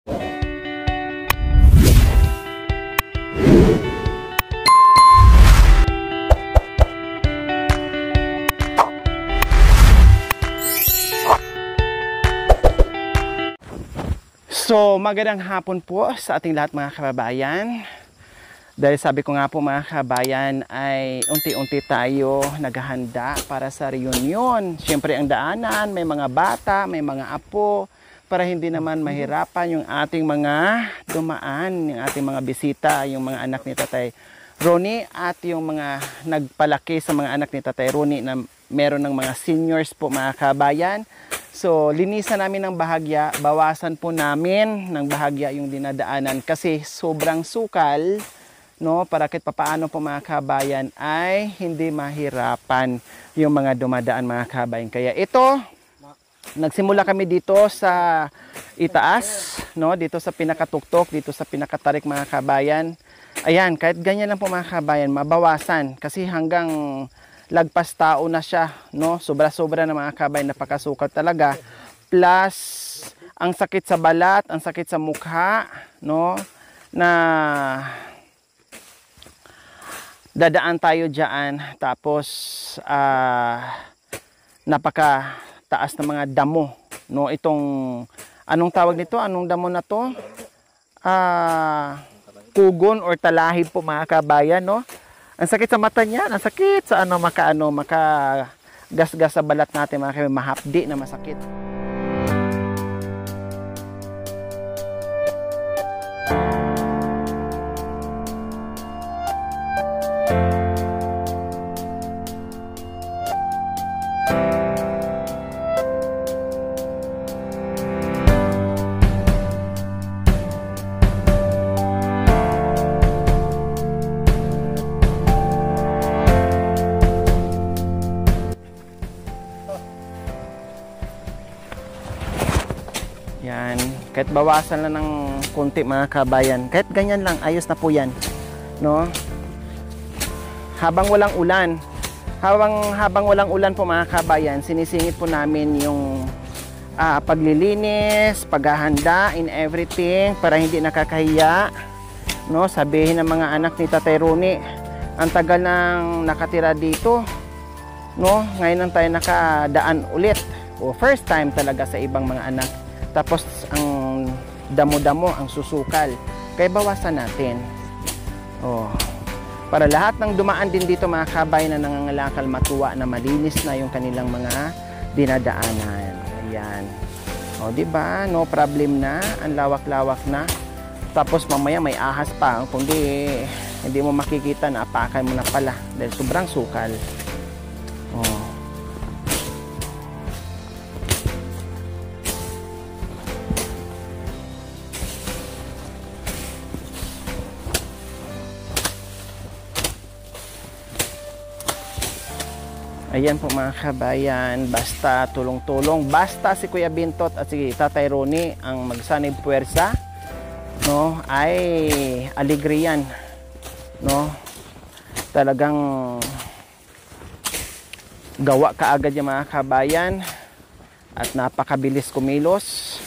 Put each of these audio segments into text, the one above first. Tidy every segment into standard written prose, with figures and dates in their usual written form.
So, magandang hapon po sa ating lahat mga kababayan. Dahil sabi ko nga po mga kababayan ay unti-unti tayo naghahanda para sa reunion. Siyempre ang daanan, may mga bata, may mga apo, para hindi naman mahirapan yung ating mga dumaan, yung ating mga bisita, yung mga anak ni Tatay Ronnie at yung mga nagpalaki sa mga anak ni Tatay Ronnie na meron ng mga seniors po mga kababayan. So, linisan namin ng bahagya, bawasan po namin ng bahagya yung dinadaanan kasi sobrang sukal, no? Para kahit papaano po mga kabayan ay hindi mahirapan yung mga dumadaan mga kabayan. Kaya ito, nagsimula kami dito sa itaas, no? Dito sa pinakatuktok, dito sa pinakatarik mga kabayan. Ayan, kahit ganyan lang po mga kabayan, mabawasan kasi hanggang lagpas tao na siya, no? Sobra-sobra na mga kabayan, napakasukal talaga. Plus, ang sakit sa balat, ang sakit sa mukha, no? Na dadaan tayo diyan, tapos napakataas na mga damo, no? Itong anong tawag nito? Anong damo na to? Kugon or talahib po mga kabayan, no? Ang sakit sa mata niya, ang sakit sa makagasgas sa balat natin mga kabayan, mahapdi na masakit. Yan, kahit bawasan lang ng konti mga kabayan, kahit ganyan lang, ayos na po yan, no? Habang walang ulan, habang walang ulan po mga kabayan, sinisingit po namin yung paglilinis, paghahanda in everything para hindi nakakahiya, no? Sabihin ng mga anak ni Tatay Ronnie, ang tagal nang nakatira dito, no? Ngayon lang tayo nakadaan ulit, o first time talaga sa ibang mga anak. Tapos ang damo-damo, ang susukal. Kaya bawasan natin. Oh. Para lahat ng dumaan din dito mga kabayan na nangangalakal matuwa na malinis na yung kanilang mga dinadaanan. Ayan. O, di ba? No problem na. Ang lawak-lawak na. Tapos mamaya may ahas pa. Kundi hindi mo makikita na apakan mo na pala dahil sobrang sukal. Oh. Ayan po mga kabayan, basta tulong-tulong, basta si Kuya Bintot at si Tatay Ronnie ang magsanib puwersa, no, ay aligriyan, no, talagang gawa kaagad yung mga kabayan at napakabilis kumilos.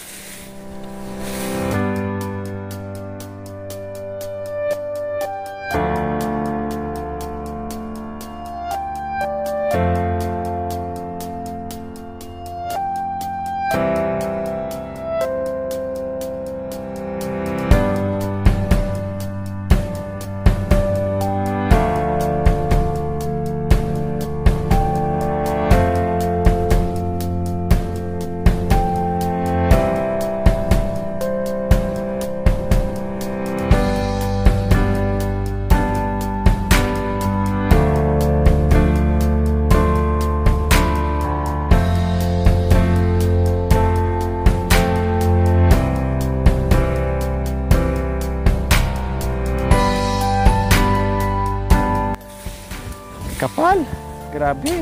Kapal, grabe.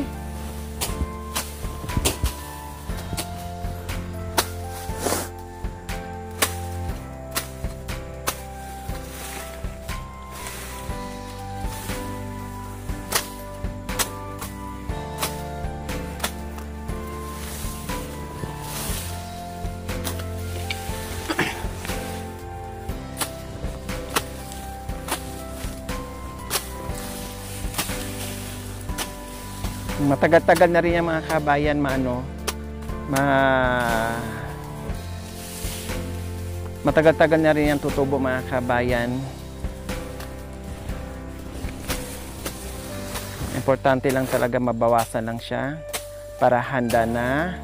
Matagal-tagal na rin yung mga kabayan matagal-tagal na rin yung tutubo mga kabayan. Importante lang talaga mabawasan lang siya para handa na.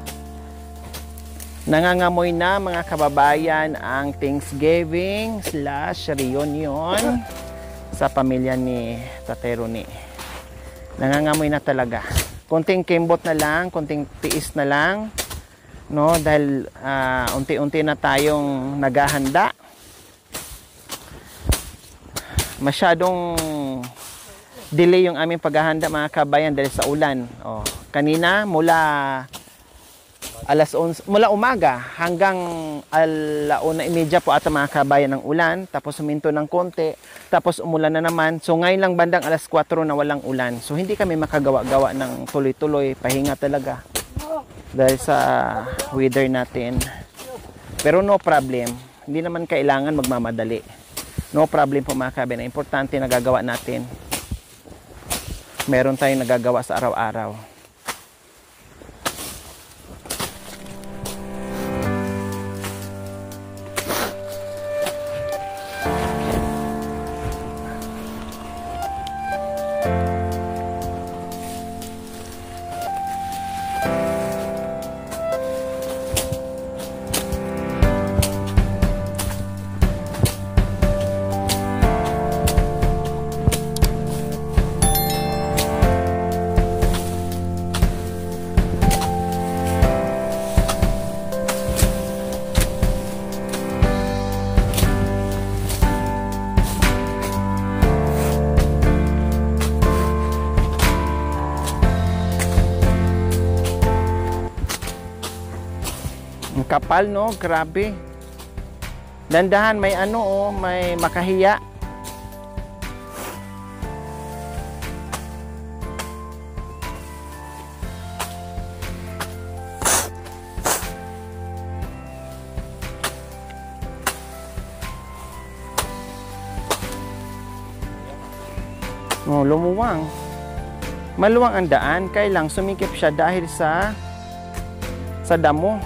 Nangangamoy na mga kababayan ang Thanksgiving/reunion sa pamilya ni Tatay Ronnie. Nangangamoy na talaga. Konting kimbot na lang, konting tiis na lang, no? Dahil unti-unti na tayong naghahanda. Masyadong delay yung aming paghahanda mga kabayan dahil sa ulan. Oh, kanina mula umaga hanggang 1:30 po ata mga kabayan ng ulan, tapos huminto ng konti, tapos umulan na naman. So ngayon lang bandang 4:00 na walang ulan. So hindi kami makagawa-gawa ng tuloy-tuloy, pahinga talaga dahil sa weather natin. Pero no problem, hindi naman kailangan magmamadali. No problem po mga kabayan. Importante nagagawa natin. Meron tayong nagagawa sa araw-araw. Ang kapal, no? Grabe. Dandahan, may may makahiya. Oh, lumuwang. Maluwang ang daan, kailang sumikip siya dahil sa damo.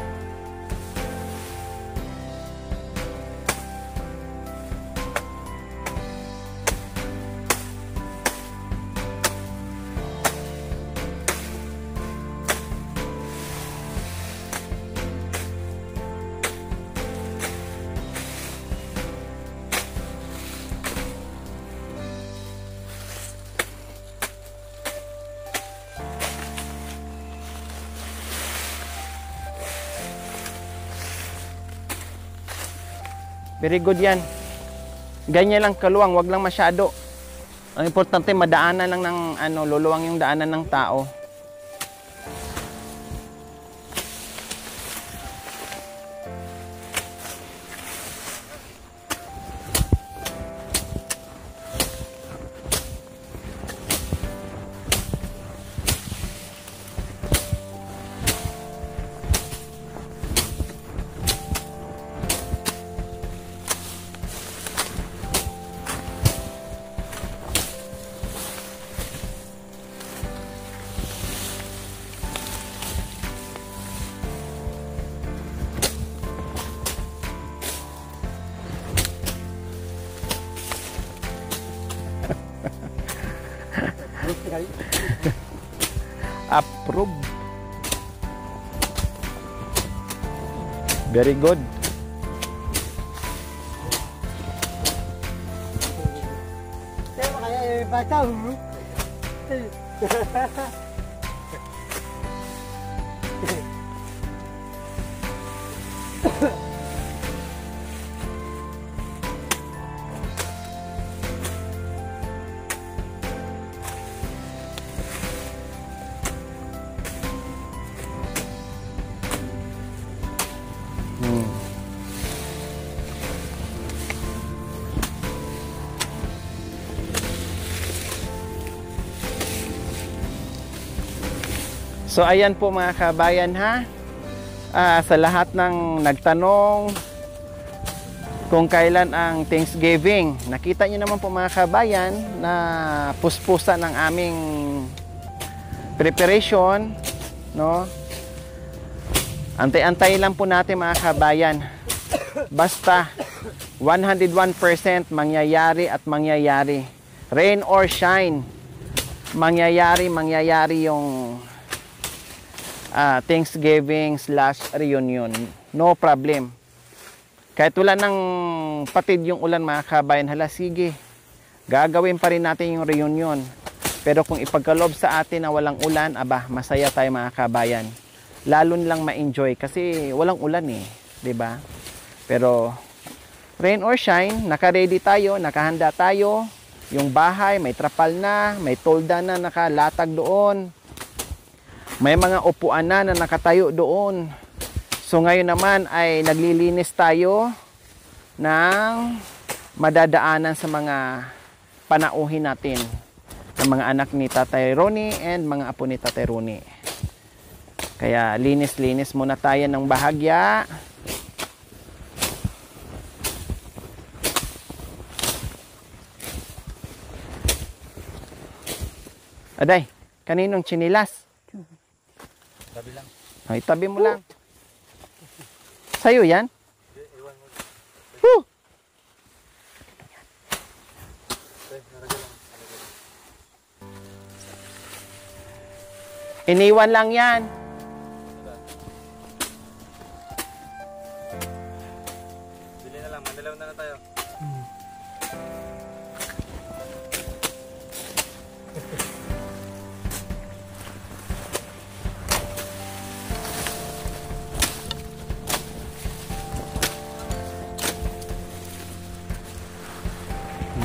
Very good yan. Ganyan lang kaluwang, wag lang masyado. Ang importante madaanan lang ng luluwang yung daanan ng tao. Approve. Very good. So ayan po mga kabayan ha. Sa lahat ng nagtanong kung kailan ang Thanksgiving, nakita nyo naman po mga kabayan na puspusan ng aming preparation, no? Antay-antay lang po natin mga kabayan. Basta 101% mangyayari at mangyayari. Rain or shine, mangyayari yung Thanksgiving/reunion. No problem. Kahit wala ng patid yung ulan mga kabayan, hala sige, gagawin pa rin natin yung reunion. Pero kung ipagkaloob sa atin na walang ulan, aba, masaya tayo mga kabayan. Lalo nilang ma-enjoy kasi walang ulan eh, 'di ba? Pero rain or shine, naka-ready tayo, nakahanda tayo. Yung bahay may trapal na, may tolda na nakalatag doon. May mga upuan na nakatayo doon. So ngayon naman ay naglilinis tayo ng madadaanan sa mga panauhin natin ng mga anak ni Tatay Ronnie and mga apo ni Tatay Ronnie. Kaya linis-linis muna tayo ng bahagya. Aday, kaninong chinilas? Tabi lang. Ay, tabi mo lang. Sa'yo yan? Iwan mo. Whew! Iniwan lang yan. Bili na lang, mandilaw na lang tayo.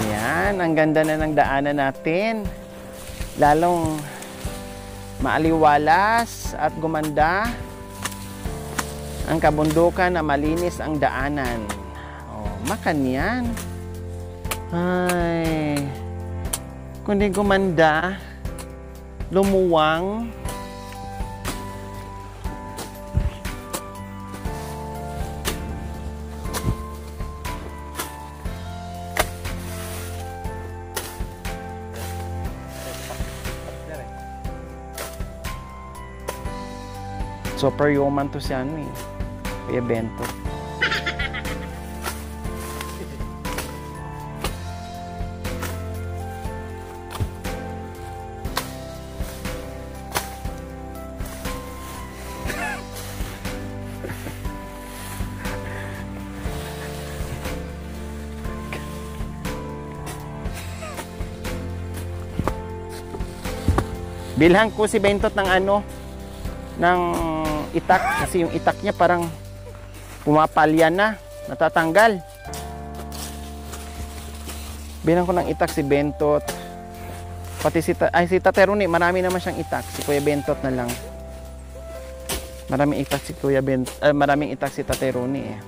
Yan, ang ganda na ng daanan natin. Lalong maaliwalas at gumanda ang kabundukan na malinis ang daanan. Oh, makan yan. Ay, kundi gumanda, lumuwang. Super human to si ano eh. Kuya Bento. Bilhan ko si Bentot ng ano, ng itak kasi yung itak niya parang pumapalya na, natatanggal. Bilang ko ng itak si Bentot. Pati si Tatay Ronnie, marami naman siyang itak. Si Kuya Bentot na lang. Maraming itak si Kuya Bentot, maraming itak si Tatay Ronnie eh.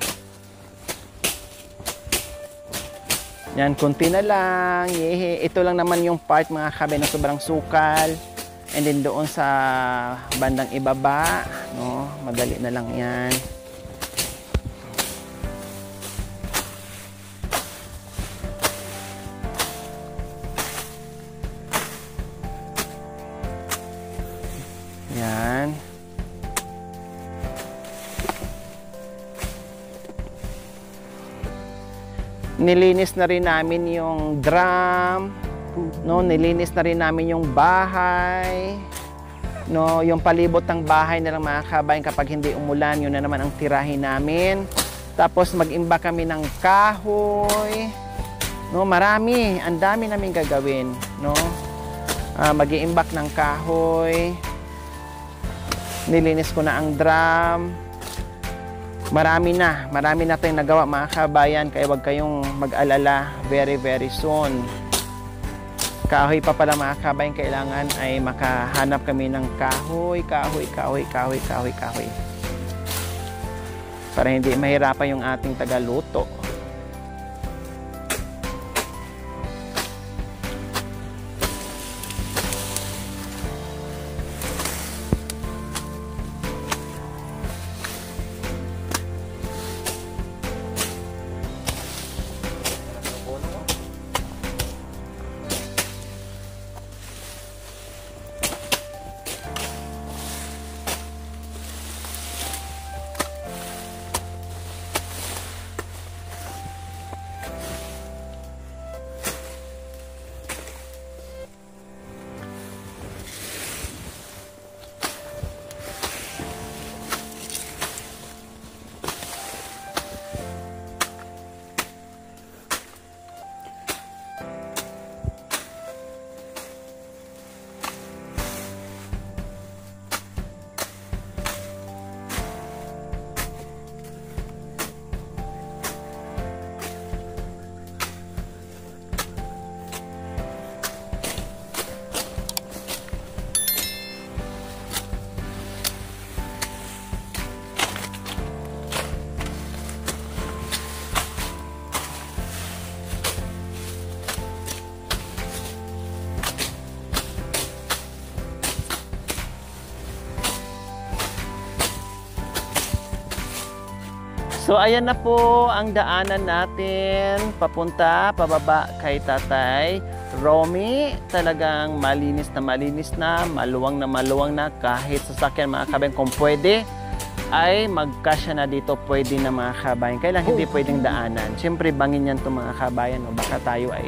Yan, konti na lang. Yehe. Ito lang naman yung part mga kabe na sobrang sukal. And then doon sa bandang ibaba, no, madali na lang 'yan. Yan. Nilinis na rin namin yung drum. No, nilinis na rin namin yung bahay. No, yung palibot ng bahay na lang mga kabayan kapag hindi umulan, yun na naman ang tirahin namin. Tapos mag-imba kami ng kahoy. No, marami, ang dami namin gagawin, no? Mag-iimbak ng kahoy. Nilinis ko na ang drum. Marami na tayong nagawa mga kabayan, kaya wag kayong mag-alala, very very soon. Kahoy pa pala mga kabayan, kailangan ay makahanap kami ng kahoy. Para hindi mahirapan yung ating tagaluto. So ayan na po ang daanan natin pababa kay Tatay Romy. Talagang malinis na, maluwang na kahit sasakyan mga kabayan kung pwede ay magkasya na dito, pwede na mga kabayan. Kailan hindi pwedeng daanan. Siyempre bangin yan to mga kabayan, no? Baka tayo ay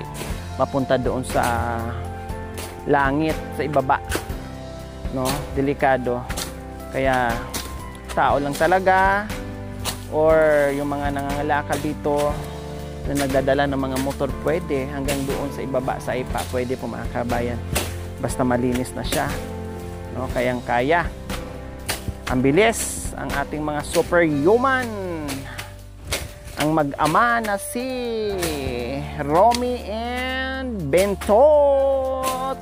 mapunta doon sa langit, sa ibaba, no? Delikado. Kaya tao lang talaga or yung mga nangangalakal dito na nagdadala ng mga motor, pwede hanggang doon sa ibaba sa ipa, pwede po mga kabayan, basta malinis na siya, no? Kayang kaya. Ang bilis ang ating mga superhuman, ang mag-ama na si Romy and Bentot.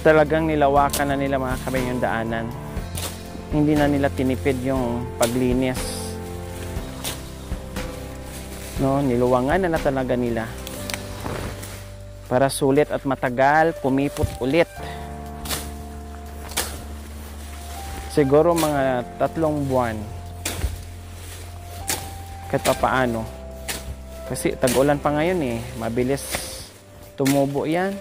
Talagang nilawakan na nila mga kabayan yung daanan. Hindi na nila tinipid yung paglinis, no? Niluwangan na talaga nila para sulit at matagal pumipot ulit. Siguro mga 3 buwan kahit pa paano, kasi tag-ulan pa ngayon eh, mabilis tumubo yan.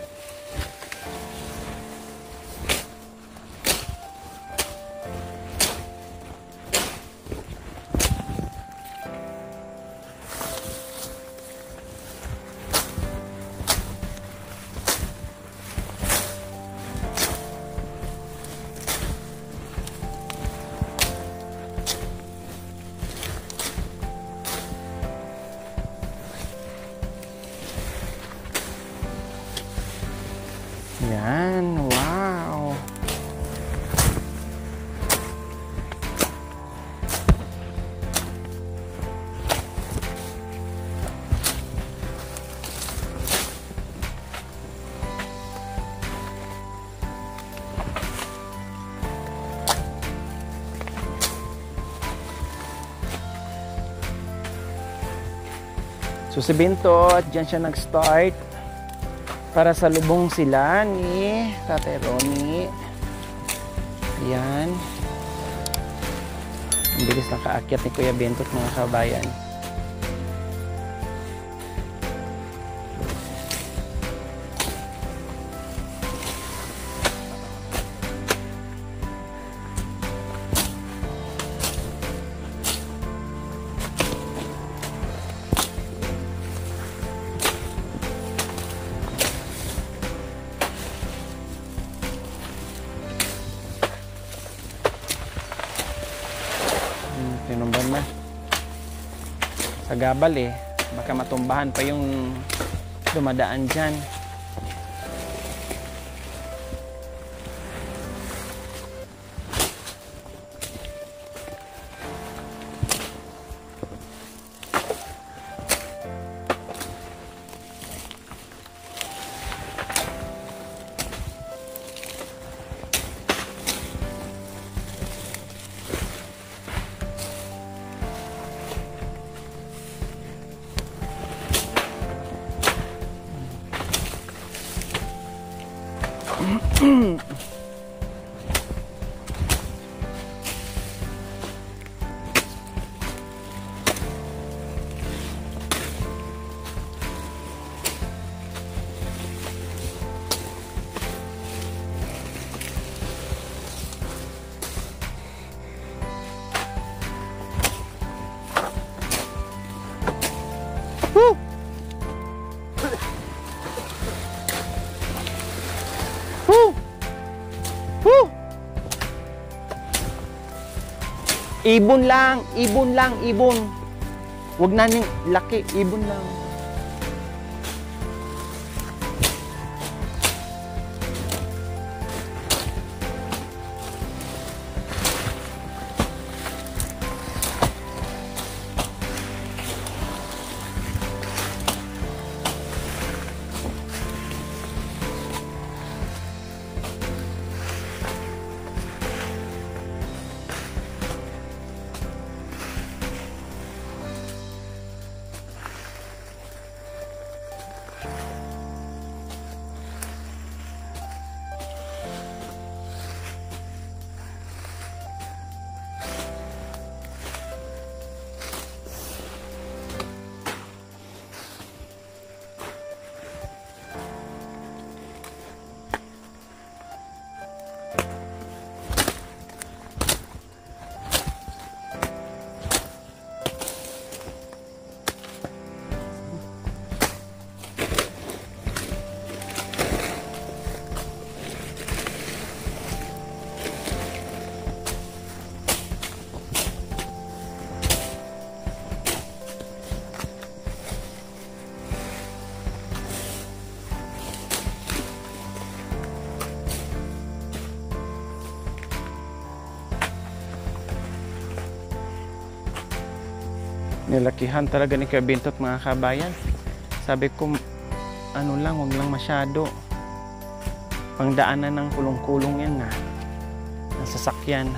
Yan, wow. So si Bentot, dyan siya nag-start para sa lubong sila ni Tatay Romy. Ayan. Ang bilis nakaakyat ni Kuya Bentot mga kabayan. Tinumban na sa gabal eh, baka matumbahan pa yung dumadaan dyan. Woo! Woo! Woo! Ibon lang, ibon lang, ibon. Huwag na ning laki, ibon lang. Nilakihan talaga ni Kuya Bintot mga kabayan. Sabi ko, ano lang, huwag lang masyado. Pangdaanan ng kulong-kulong yan na. Ng sasakyan.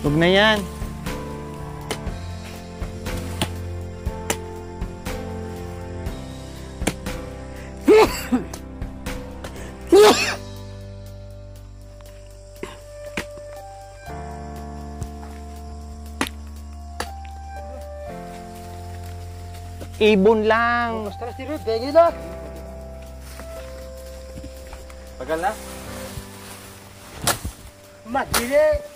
Huwag na yan. Ibon lang. Pagal na? Madile.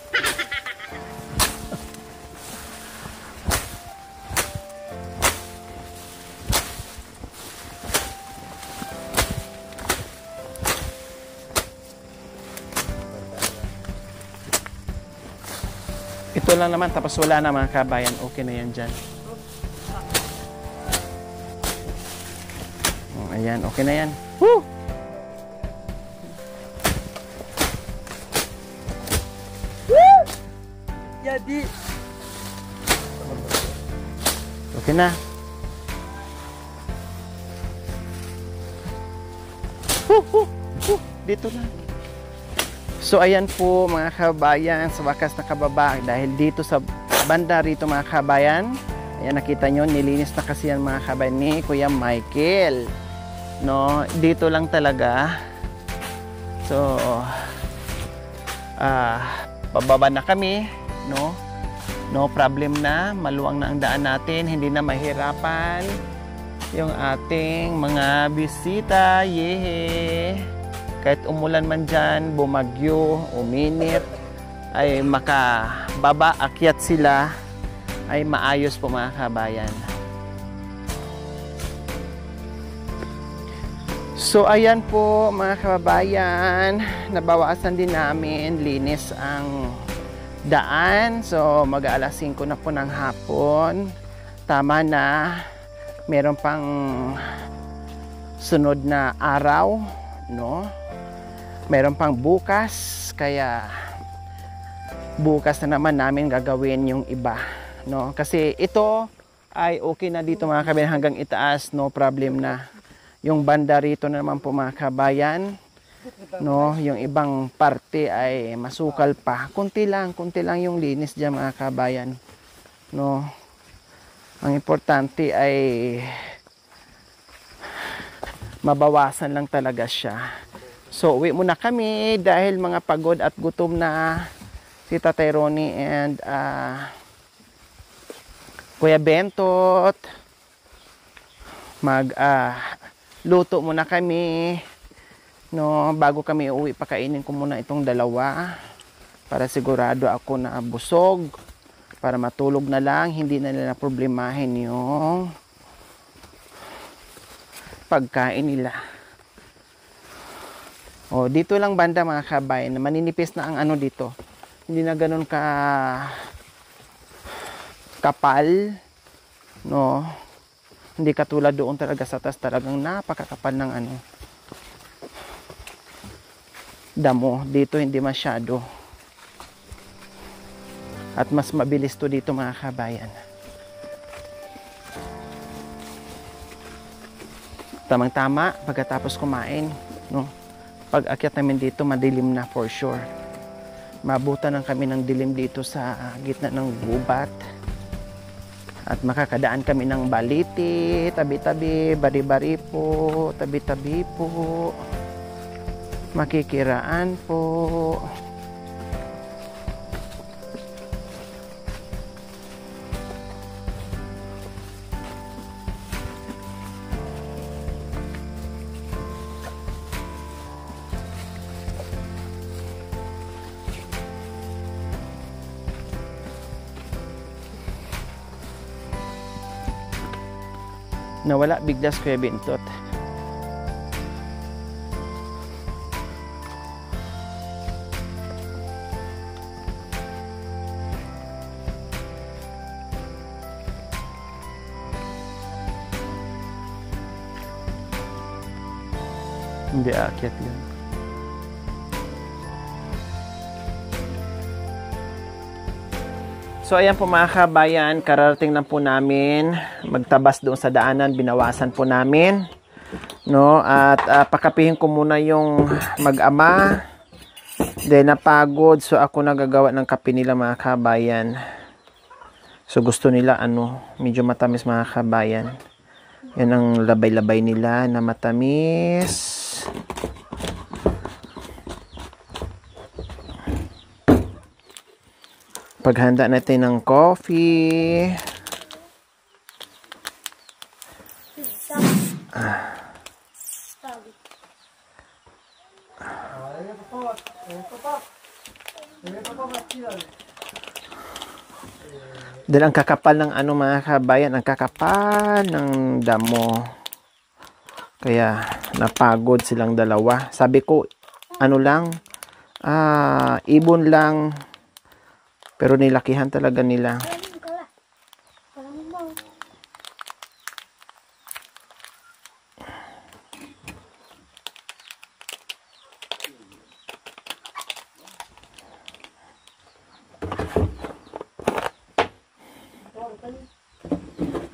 Ito lang naman, tapos wala na mga kabayan. Okay na yan dyan. Ayan, okay na yan. Woo! Jadi. Okay na. Dito na. So ayan po mga kabayan, sa wakas nakababa dahil dito sa banda rito mga kabayan. Ayan, nakita nyo, nilinis na kasi yan mga kabayan ni Kuya Michael. No, dito lang talaga. So pababa na kami, no? No problem na, maluwang na ang daan natin, hindi na mahirapan yung ating mga bisita. Yehe! Kahit umulan man dyan, bumagyo, uminit, ay makababa, akyat sila, ay maayos po mga kabayan. So ayan po mga kababayan, nabawasan din namin, linis ang daan. So mag-aalas 5 na po ng hapon. Tama na, meron pang sunod na araw, no? Meron pang bukas, kaya bukas na naman namin gagawin yung iba, no? Kasi ito ay okay na dito mga kabayan hanggang itaas, no problem na. Yung banda rito na naman po mga kabayan, no, yung ibang parte ay masukal pa. Kunti lang yung linis diyan mga kabayan, no. Ang importante ay mabawasan lang talaga siya. So, uwi muna kami dahil mga pagod at gutom na si Tatay Ronnie and Kuya Bentot. Luto muna kami, no, bago kami uwi. Pakainin ko muna itong dalawa para sigurado ako na busog, para matulog na lang, hindi na nila problemahin yung pagkain nila. O, dito lang banda mga kabayan, maninipis na ang ano dito. Hindi na ganun kapal, no. Hindi katulad doon talaga sa taas, talagang napakakapal ng ano, damo. Dito hindi masyado. At mas mabilis to dito mga kabayan. Tamang-tama pagkatapos kumain, no. Pag akyat namin dito, madilim na for sure. Mabutan lang kami ng dilim dito sa gitna ng gubat. At makakadaan kami ng baliti, tabi-tabi, bari-bari po, tabi-tabi po. Makikiraan po. Nawala bigla si Kuya Bentot. Hindi aakyat yun. So ayan po mga kabayan, kararating lang po namin magtabas doon sa daanan, binawasan po namin, no, at pakapihin ko muna yung mag-ama, then napagod, so ako nagagawa ng kape nila mga kabayan. So gusto nila ano, medyo matamis mga kabayan. Yan ang labay-labay nila na matamis. Paghanda natin ng coffee. Dahil ang kakapal ng ano mga kabayan, ang kakapal ng damo. Kaya napagod silang dalawa. Sabi ko, ano lang, ibon lang. Pero nilakihan talaga nila.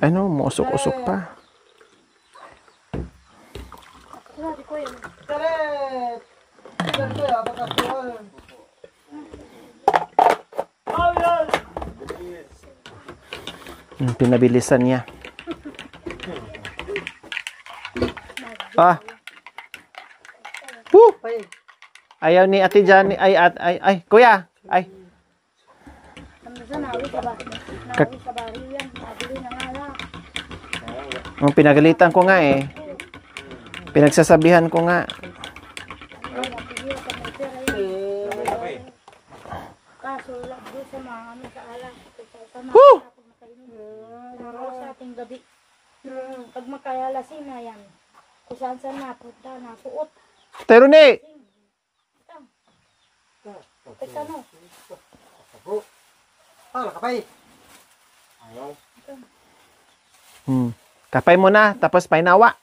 Ano, musok-usok pa. Pinabilisan niya. Woo! Ayaw ni Ate Jani, ay, kuya, ay. Pinagalitan ko nga eh. Pinagsasabihan ko nga. Woo! Gabi. Pag makayalasin na yan, kung saan saan napunta, napuot. Pero ni! Ano? Kapay. Kapay mo na, tapos painawa.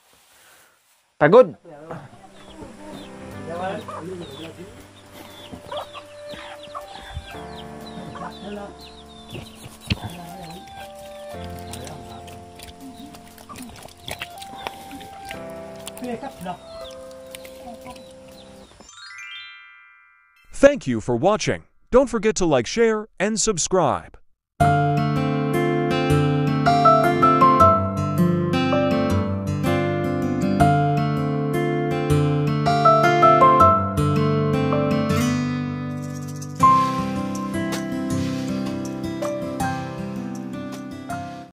Pagod. Thank you for watching. Don't forget to like, share, and subscribe.